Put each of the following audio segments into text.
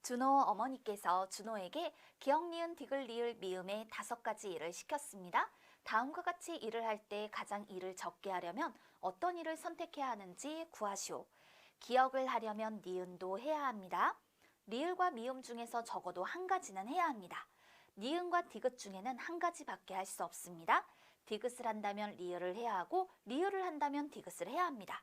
준호 어머니께서 준호에게 기역, 니은, 디귿, 리을, 미음의 5가지 일을 시켰습니다. 다음과 같이 일을 할 때 가장 일을 적게 하려면 어떤 일을 선택해야 하는지 구하시오. 기역을 하려면 니은도 해야 합니다. 리을과 미음 중에서 적어도 한 가지는 해야 합니다. 니은과 디귿 중에는 한 가지밖에 할 수 없습니다. 디귿을 한다면 리을을 해야 하고 리을을 한다면 디귿을 해야 합니다.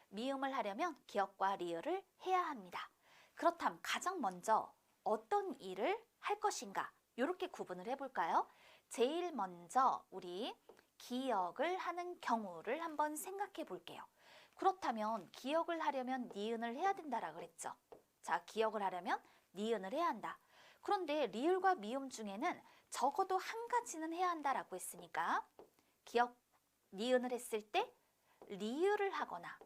미음을 하려면 기역과 리을을 해야 합니다. 그렇다면 가장 먼저 어떤 일을 할 것인가? 이렇게 구분을 해볼까요? 제일 먼저 우리 기역을 하는 경우를 한번 생각해 볼게요. 그렇다면 기역을 하려면 니은을 해야 된다라 그랬죠. 자, 기역을 하려면 니은을 해야 한다. 그런데 리을과 미음 중에는 적어도 한 가지는 해야 한다라고 했으니까 기역, 니은을 했을 때 리을을 하거나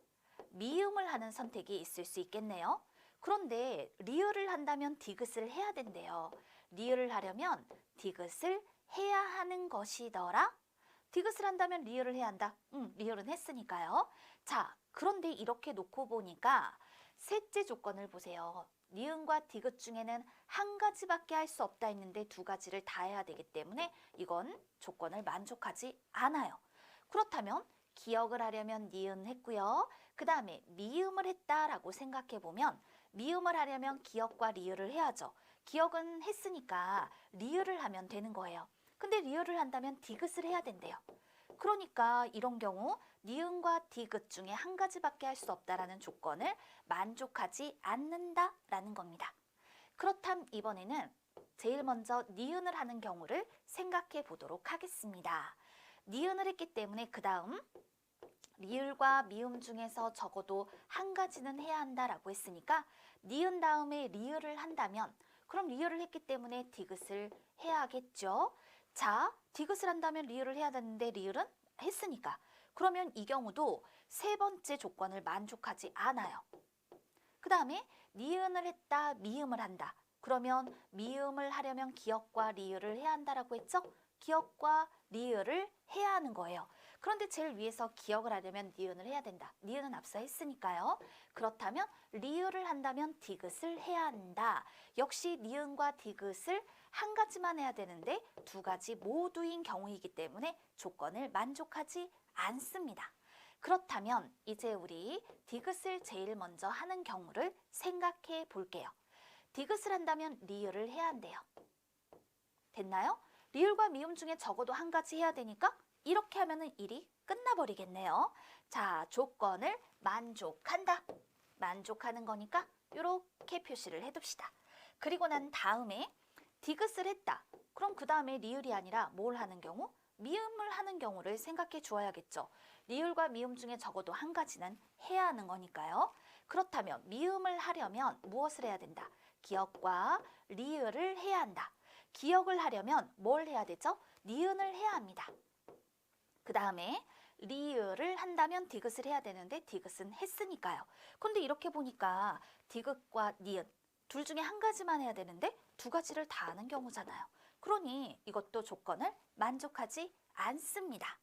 미음을 하는 선택이 있을 수 있겠네요. 그런데 리을을 한다면 디귿을 해야 된대요. 리을을 하려면 디귿을 해야 하는 것이더라. 디귿을 한다면 리을을 해야 한다. 리을은 했으니까요. 자, 그런데 이렇게 놓고 보니까 셋째 조건을 보세요. 니은과 디귿 중에는 한 가지밖에 할 수 없다 했는데 2가지를 다 해야 되기 때문에 이건 조건을 만족하지 않아요. 그렇다면 기역을 하려면 니은 했고요. 그 다음에 미음을 했다라고 생각해 보면 미음을 하려면 기역과 리을을 해야죠. 기역은 했으니까 리을을 하면 되는 거예요. 근데 리을을 한다면 디귿을 해야 된대요. 그러니까 이런 경우 니은과 디귿 중에 한 가지밖에 할 수 없다라는 조건을 만족하지 않는다라는 겁니다. 그렇다면 이번에는 제일 먼저 니은을 하는 경우를 생각해 보도록 하겠습니다. 니은을 했기 때문에 그 다음 리을과 미음 중에서 적어도 한 가지는 해야 한다라고 했으니까 니은 다음에 리을을 한다면 그럼 리을을 했기 때문에 디귿을 해야겠죠. 자, 디귿을 한다면 리을을 해야 되는데 리을은 했으니까 그러면 이 경우도 세 번째 조건을 만족하지 않아요. 그 다음에 니은을 했다, 미음을 한다. 그러면 미음을 하려면 기역과 리을을 해야 한다라고 했죠? 기역과 리을을 해야 하는 거예요. 그런데 제일 위에서 기역을 하려면 니은을 해야 된다. 니은은 앞서 했으니까요. 그렇다면 리을을 한다면 디귿을 해야 한다. 역시 니은과 디귿을 한 가지만 해야 되는데 2가지 모두인 경우이기 때문에 조건을 만족하지 않습니다. 그렇다면 이제 우리 디귿을 제일 먼저 하는 경우를 생각해 볼게요. 디귿을 한다면 리을을 해야 한대요. 됐나요? 리을과 미음 중에 적어도 한 가지 해야 되니까 이렇게 하면은 일이 끝나버리겠네요. 자, 조건을 만족한다. 만족하는 거니까 이렇게 표시를 해둡시다. 그리고 난 다음에 디귿을 했다. 그럼 그 다음에 리을이 아니라 뭘 하는 경우? 미음을 하는 경우를 생각해 주어야겠죠. 리을과 미음 중에 적어도 한 가지는 해야 하는 거니까요. 그렇다면 미음을 하려면 무엇을 해야 된다? 기역과 리을을 해야 한다. 기역을 하려면 뭘 해야 되죠? 니은을 해야 합니다. 그 다음에 리을을 한다면 디귿을 해야 되는데 디귿은 했으니까요. 근데 이렇게 보니까 디귿과 니은 둘 중에 한 가지만 해야 되는데 2가지를 다 하는 경우잖아요. 그러니 이것도 조건을 만족하지 않습니다.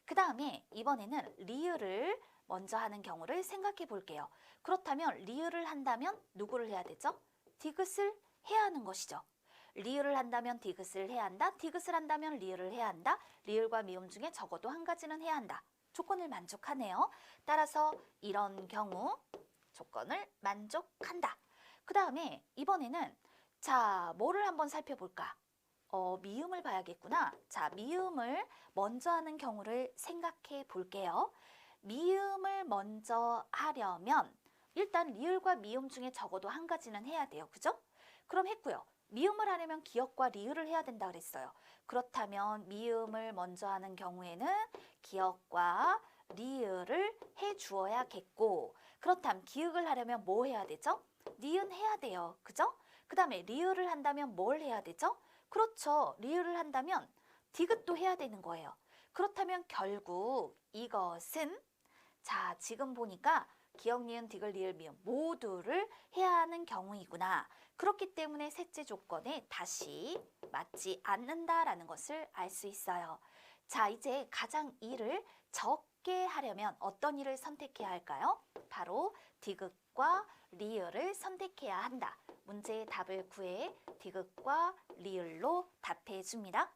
그 다음에 이번에는 리을을 먼저 하는 경우를 생각해 볼게요. 그렇다면 리을을 한다면 누구를 해야 되죠? 디귿을 해야 하는 것이죠. 리을을 한다면 디귿을 해야 한다. 디귿을 한다면 리을을 해야 한다. 리을과 미음 중에 적어도 한 가지는 해야 한다. 조건을 만족하네요. 따라서 이런 경우 조건을 만족한다. 그 다음에 이번에는 자, 뭐를 한번 살펴볼까? 미음을 봐야겠구나. 자, 미음을 먼저 하는 경우를 생각해 볼게요. 미음을 먼저 하려면 일단 리을과 미음 중에 적어도 한 가지는 해야 돼요. 그죠? 그럼 했고요. 미음을 하려면 기역과 리을을 해야 된다 그랬어요. 그렇다면 미음을 먼저 하는 경우에는 기역과 리을을 해 주어야겠고 그렇다면 기역을 하려면 뭐 해야 되죠? 니은 해야 돼요. 그죠? 그 다음에 리을을 한다면 뭘 해야 되죠? 그렇죠. 리을을 한다면 디귿도 해야 되는 거예요. 그렇다면 결국 이것은 자, 지금 보니까 기역, 니은, 디귿, 리을, 미음 모두를 해야 하는 경우이구나. 그렇기 때문에 셋째 조건에 다시 맞지 않는다라는 것을 알 수 있어요. 자, 이제 가장 일을 적게 하려면 어떤 일을 선택해야 할까요? 바로 디귿 디귿과 리을을 선택해야 한다. 문제의 답을 구해 디귿과 리을로 답해 줍니다.